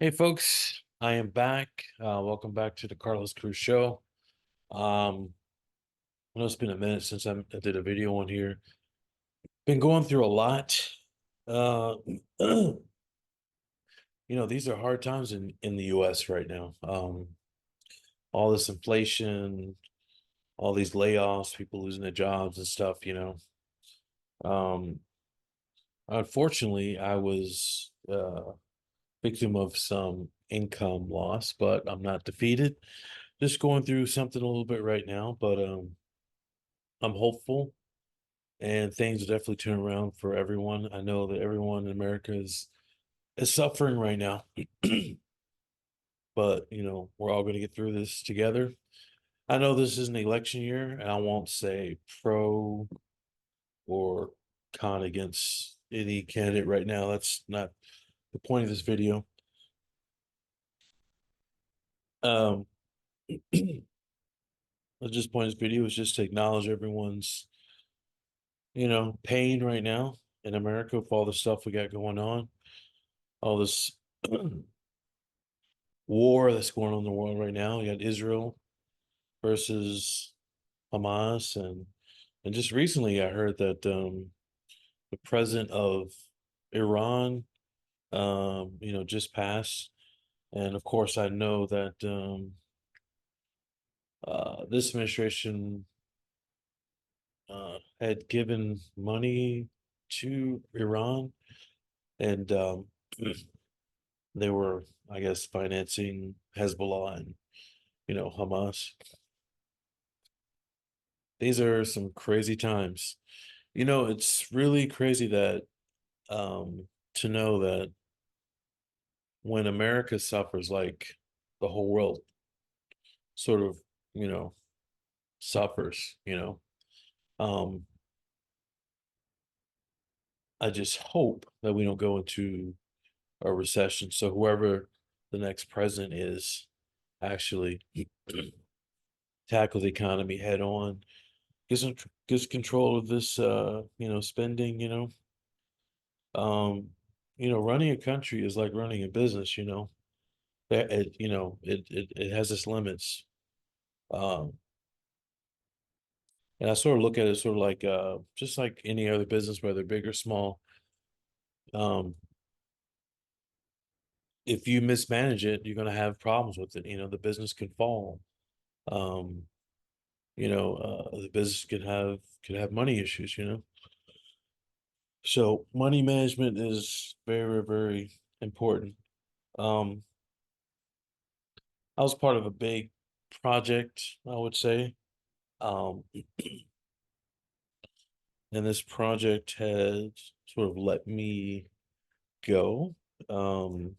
Hey folks, I am back. Welcome back to the Carlos Cruz Show. I know it's been a minute since I did a video on here. Been going through a lot. Uh, these are hard times in the US right now. All this inflation, all these layoffs, people losing their jobs and stuff. Um, Unfortunately, I was victim of some income loss, but I'm not defeated. Just going through something a little bit right now, but I'm hopeful and things will definitely turn around for everyone. I know that everyone in America is suffering right now, but we're all going to get through this together. I know this is an election year, and I won't say pro or con against any candidate right now. That's not the point of this video. Um, the just point of this video is just to acknowledge everyone's, pain right now in America with all the stuff we got going on, all this war that's going on in the world right now. You got Israel versus Hamas, and just recently I heard that the president of Iran, just passed. And of course, I know that this administration had given money to Iran, and they were, I guess, financing Hezbollah and Hamas. These are some crazy times. It's really crazy that to know that when America suffers, like the whole world sort of, you know, suffers. Um, I just hope that we don't go into a recession. So whoever the next president is actually tackle the economy head on, gets control of this spending. Running a country is like running a business. That it has its limits. Um, and I sort of look at it sort of like just like any other business, whether big or small. Um, if you mismanage it, you're going to have problems with it. The business can fall. Um, the business could have money issues. So money management is very, very important. Um, I was part of a big project, I would say. Um, and this project had sort of let me go. Um,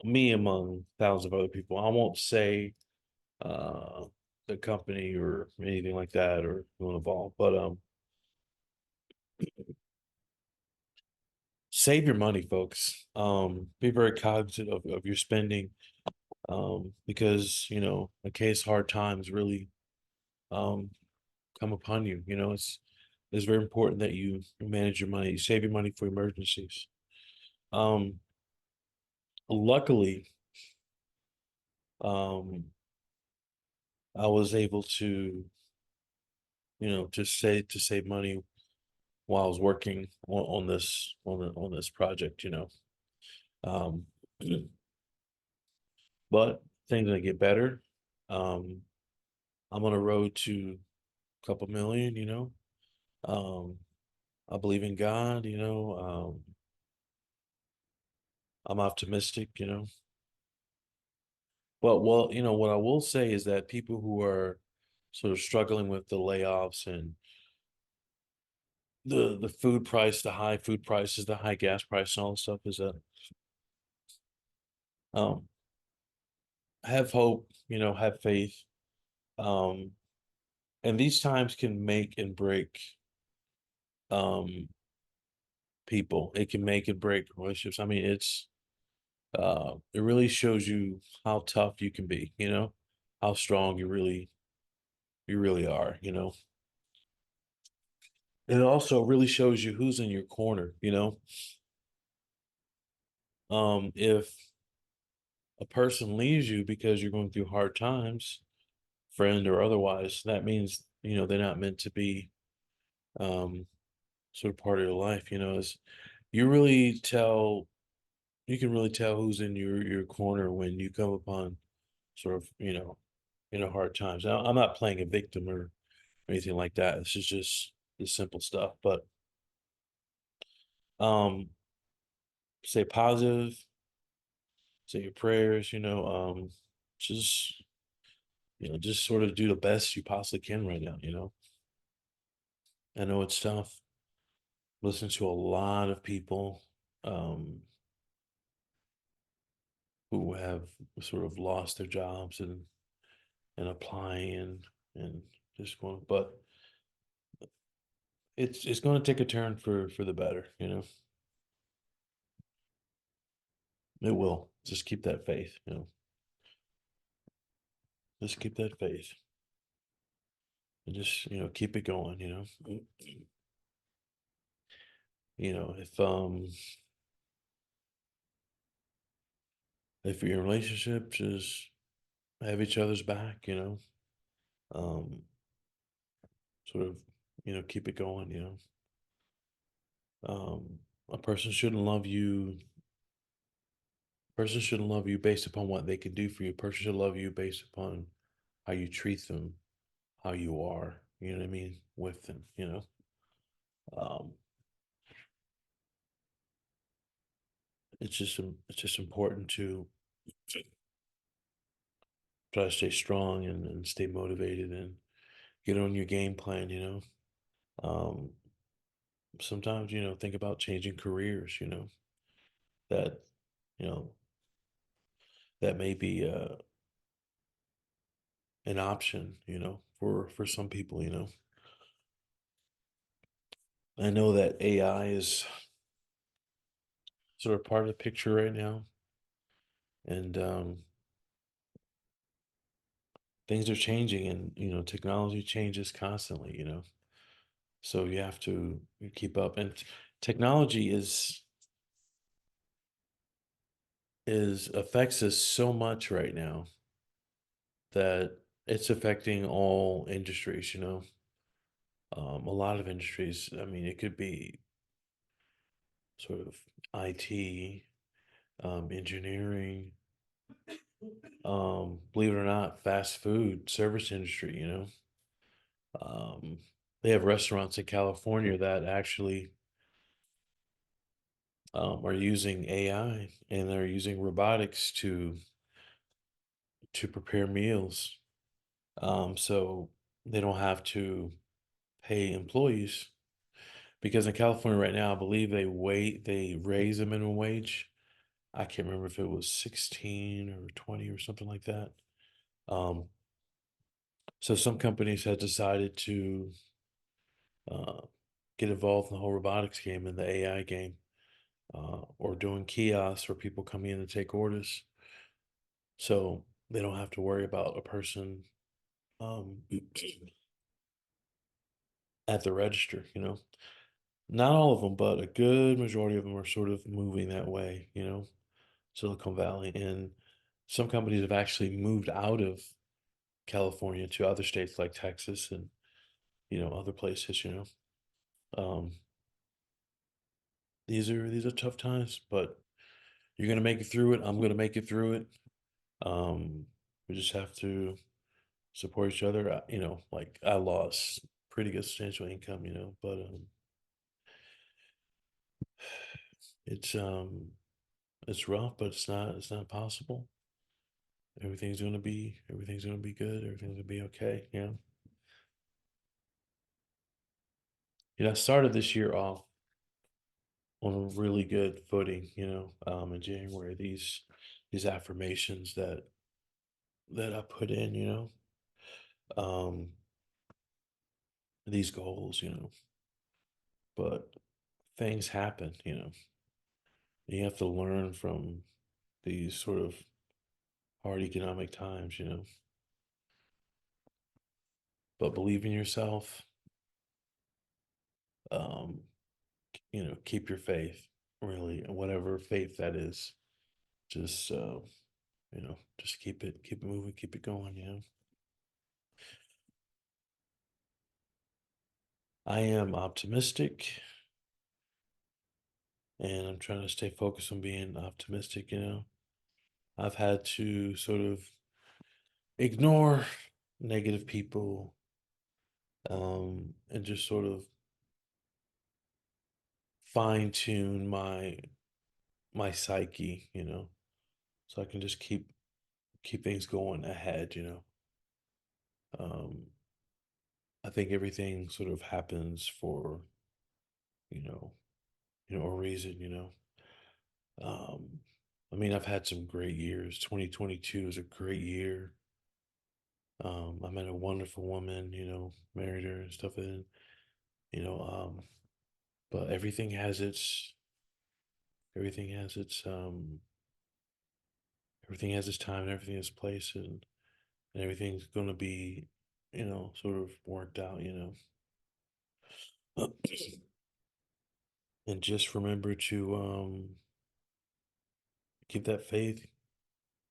Me among thousands of other people. I won't say uh the company or anything like that or who involved, but save your money, folks. Be very cognizant of your spending. Because in case hard times really um come upon you. It's very important that you manage your money, you save your money for emergencies. Um, Luckily, um, I was able to save money while I was working on this project. Um, but things gonna get better. Um, I'm on a road to a couple million. Um, I believe in God. I'm optimistic. But well, what I will say is that people who are sort of struggling with the layoffs and the food price, the high food prices, the high gas price, and all this stuff is that um have hope, have faith. Um, and these times can make and break um people. It can make and break relationships. I mean, it really shows you how tough you can be. how strong you really are, And it also really shows you who's in your corner, If a person leaves you because you're going through hard times, friend or otherwise, that means, they're not meant to be um sort of part of your life, is you really tell you can really tell who's in your corner when you come upon sort of, hard times. Now, I'm not playing a victim or anything like that. This is just the simple stuff. But um stay positive, say your prayers, just just sort of do the best you possibly can right now. I know it's tough. Listen to a lot of people um who have sort of lost their jobs and applying and just going, but it's going to take a turn for the better. It will. Just keep that faith. Just keep that faith and just, keep it going. If you're in a relationship, just have each other's back. Um, sort of, keep it going. A person shouldn't love you based upon what they can do for you. A person should love you based upon how you treat them, how you are, you know what I mean, with them. Um, it's just important to try to stay strong and stay motivated and get on your game plan. Um, Sometimes, think about changing careers, that, you know, that may be an option, for some people. I know that AI is sort of part of the picture right now, and things are changing, and technology changes constantly. So you have to keep up, and technology is affects us so much right now that it's affecting all industries. A lot of industries. I mean, it could be sort of IT, engineering, believe it or not, fast food, service industry. Um, they have restaurants in California that actually are using AI and they're using robotics to prepare meals. So they don't have to pay employees because in California right now, I believe they raise the minimum wage. I can't remember if it was 16 or 20 or something like that. Um, so some companies have decided to uh, get involved in the whole robotics game and the AI game, or doing kiosks for people coming in to take orders. So they don't have to worry about a person um, at the register. Not all of them, but a good majority of them are sort of moving that way. Silicon Valley. And some companies have actually moved out of California to other states like Texas and, other places. Um, these are tough times, but you're gonna make it through it. I'm gonna make it through it. We just have to support each other. Like I lost pretty good substantial income, but it's um it's rough, but it's not possible. Everything's gonna be good. Everything's gonna be okay. I started this year off on a really good footing, in January. These affirmations that I put in, um, these goals, but things happen. You have to learn from these sort of hard economic times. but believe in yourself. Um, keep your faith, really, whatever faith that is. Just just keep it moving, keep it going. I am optimistic, and I'm trying to stay focused on being optimistic. I've had to sort of ignore negative people, and just sort of fine tune my psyche, so I can just keep things going ahead. Um, I think everything sort of happens for, you know, a reason. Um, I mean, I've had some great years. 2022 is a great year. I met a wonderful woman, married her and stuff, and you know, um, but everything has its time and everything has its place, and everything's gonna be, sort of worked out. And just remember to keep that faith,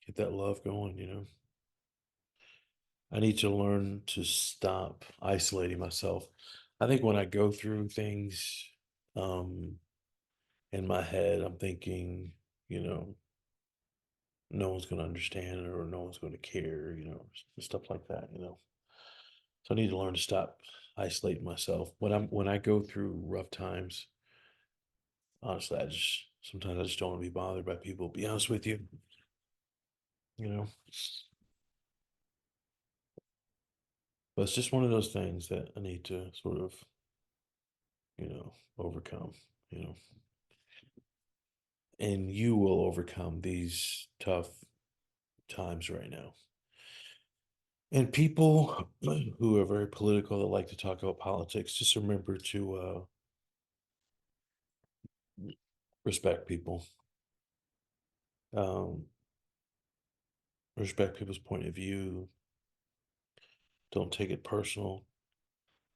keep that love going. I need to learn to stop isolating myself. I think when I go through things um in my head, I'm thinking, you know, no one's going to understand it, or no one's going to care, stuff like that. So I need to learn to stop isolating myself. When I go through rough times, honestly, sometimes I just don't want to be bothered by people, be honest with you. You know, but it's just one of those things that I need to sort of, overcome. And you will overcome these tough times right now. And people who are very political that like to talk about politics, just remember to respect people, um, respect people's point of view. Don't take it personal.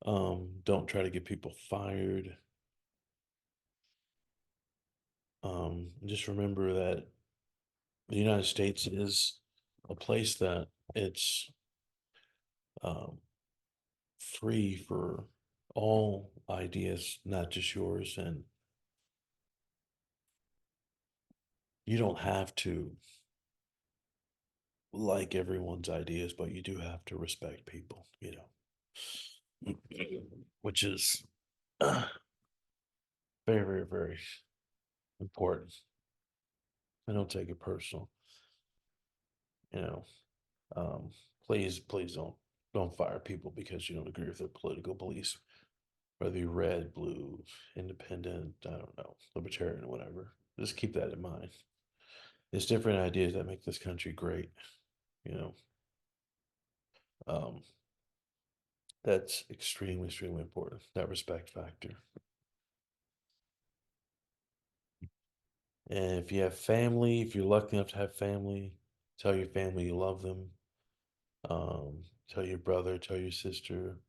Don't try to get people fired. Just remember that the United States is a place that it's um, free for all ideas, not just yours. And you don't have to like everyone's ideas, but you do have to respect people, which is very, very, very important. I don't take it personal, you know. Um, please don't fire people because you don't agree with their political beliefs, whether you're red, blue, independent, I don't know, libertarian, whatever. Just keep that in mind. It's different ideas that make this country great, you know. Um, that's extremely, extremely important. That respect factor. And if you have family, if you're lucky enough to have family, tell your family you love them. Tell your brother, tell your sister,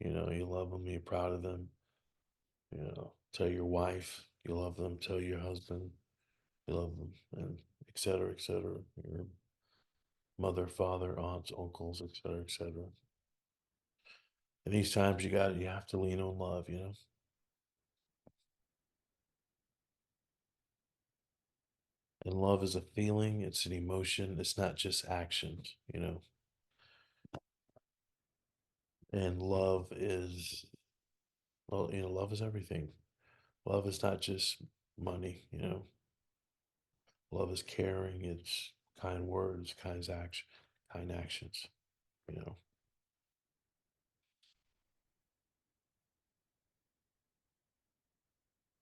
you love them, you're proud of them. Tell your wife you love them, tell your husband you love them, and et cetera, et cetera. Your mother, father, aunts, uncles, et cetera, et cetera. And these times you have to lean on love. And love is a feeling, it's an emotion, it's not just actions. And love is everything. Love is not just money. Love is caring, it's kind words, kind actions.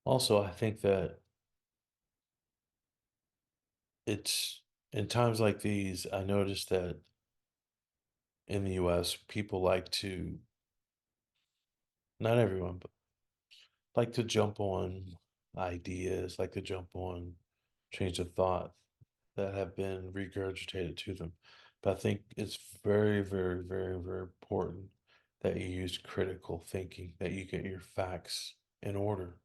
Also, I think that it's in times like these, I noticed that in the US, people like to, not everyone, but like to jump on ideas, like to jump on trains of thought that have been regurgitated to them. But I think it's very, very, very, very important that you use critical thinking, that you get your facts in order.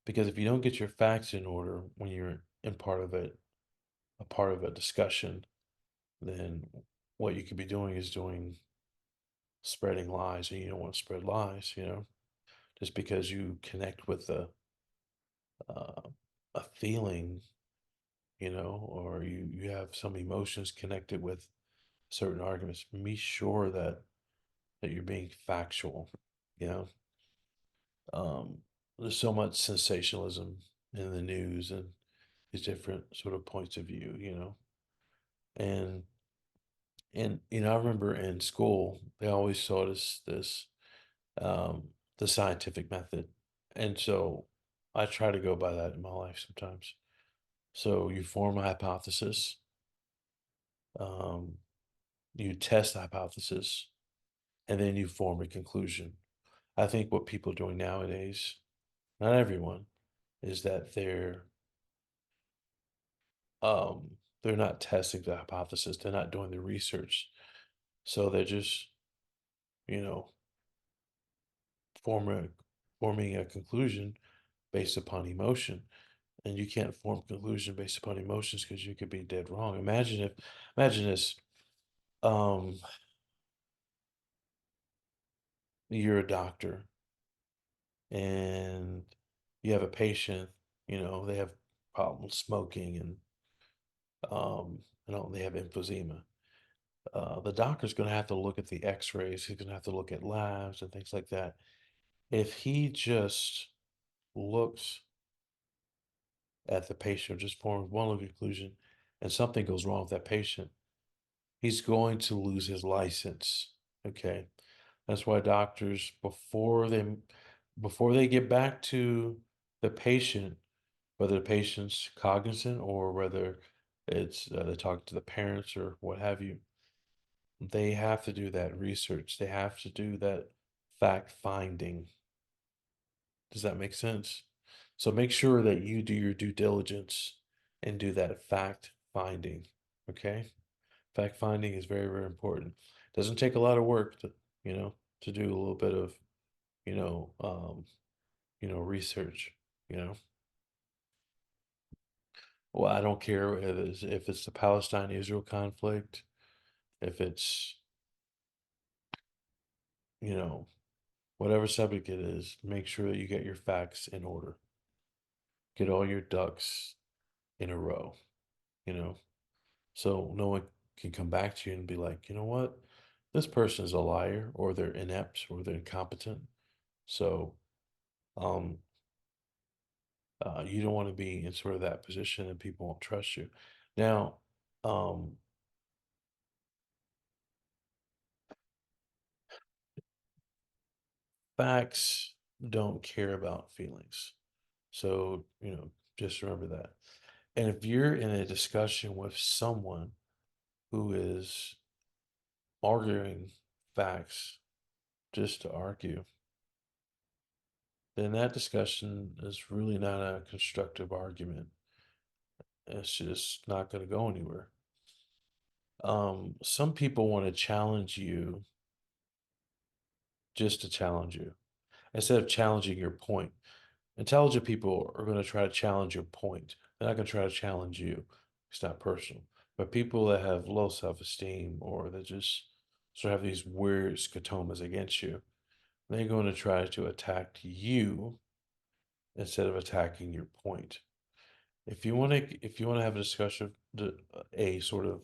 Because if you don't get your facts in order when you're in part of it, a part of a discussion, then what you could be doing is doing spreading lies, and you don't want to spread lies, just because you connect with uh, a feeling, or you have some emotions connected with certain arguments. Be sure that you're being factual, you know. Um, there's so much sensationalism in the news and these different sort of points of view, and I remember in school they always taught us this, um, the scientific method, and so I try to go by that in my life sometimes. So you form a hypothesis, um, you test the hypothesis, and then you form a conclusion. I think what people are doing nowadays, not everyone, is that um they're not testing the hypothesis, they're not doing the research. So they're just, you know, forming forming a conclusion based upon emotion. And you can't form a conclusion based upon emotions because you could be dead wrong. Imagine this, um, you're a doctor and you have a patient, they have problems smoking um, they have emphysema. The doctor's going to have to look at the x-rays. He's going to have to look at labs and things like that. If he just looks at the patient, or just forms one little conclusion, and something goes wrong with that patient, he's going to lose his license. Okay. That's why doctors, before they get back to the patient, whether the patient's cognizant or whether it's they talk to the parents or what have you, they have to do that research. They have to do that fact finding. Does that make sense? So make sure that you do your due diligence and do that fact finding. Okay? Fact finding is very, very important. Doesn't take a lot of work to do a little bit of, you know, um, research, you know. Well, I don't care if it's the Palestine-Israel conflict, if it's, you know, whatever subject it is, make sure that you get your facts in order. Get all your ducks in a row, you know, so no one can come back to you and be like, you know what, this person is a liar, or they're inept, or they're incompetent. So, um, you don't want to be in sort of that position and people won't trust you. Now, um, facts don't care about feelings. So, just remember that. And if you're in a discussion with someone who is arguing facts just to argue, then that discussion is really not a constructive argument. It's just not going to go anywhere. Some people want to challenge you just to challenge you instead of challenging your point. Intelligent people are going to try to challenge your point. They're not going to try to challenge you. It's not personal. But people that have low self-esteem, or that just sort of have these weird scotomas against you, they're going to try to attack you instead of attacking your point. If you want to have a discussion, a sort of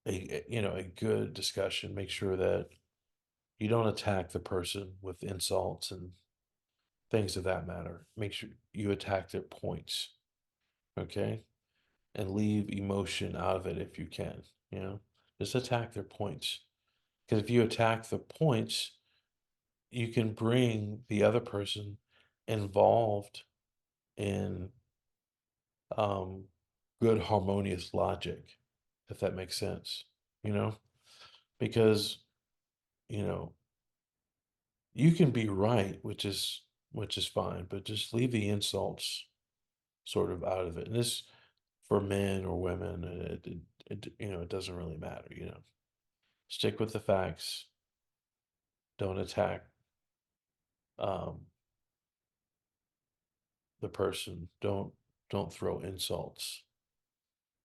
a good discussion, make sure that you don't attack the person with insults and things of that matter. Make sure you attack their points, okay? And leave emotion out of it if you can, you know? Just attack their points. Because if you attack the points, you can bring the other person involved in um, good harmonious logic, if that makes sense, you know? Because, you know, you can be right, which is fine, but just leave the insults sort of out of it. And this for men or women, it doesn't really matter, Stick with the facts. Don't attack um, the person. Don't throw insults,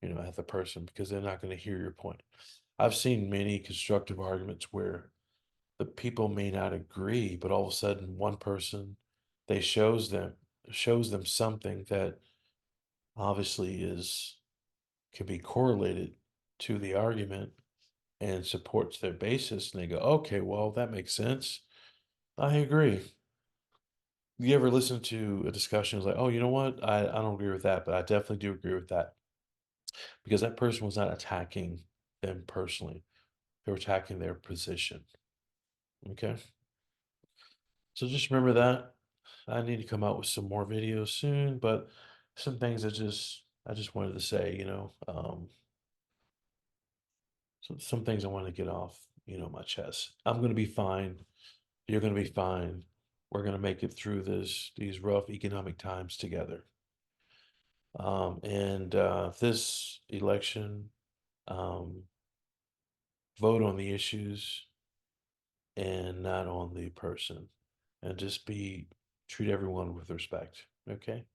at the person because they're not going to hear your point. I've seen many constructive arguments where the people may not agree, but all of a sudden one person they shows them something that obviously is can be correlated to the argument and supports their basis, and they go, okay, well, that makes sense. I agree. You ever listen to a discussion like, oh, you know what? I don't agree with that, but I definitely do agree with that. Because that person was not attacking them personally. They were attacking their position. Okay. So just remember that. I need to come out with some more videos soon, but some things I just wanted to say, some things I want to get off, my chest. I'm gonna be fine. You're gonna be fine. We're gonna make it through these rough economic times together. And this election, um, vote on the issues and not on the person, and just treat everyone with respect. Okay.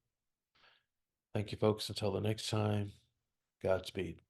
Thank you, folks. Until the next time, Godspeed.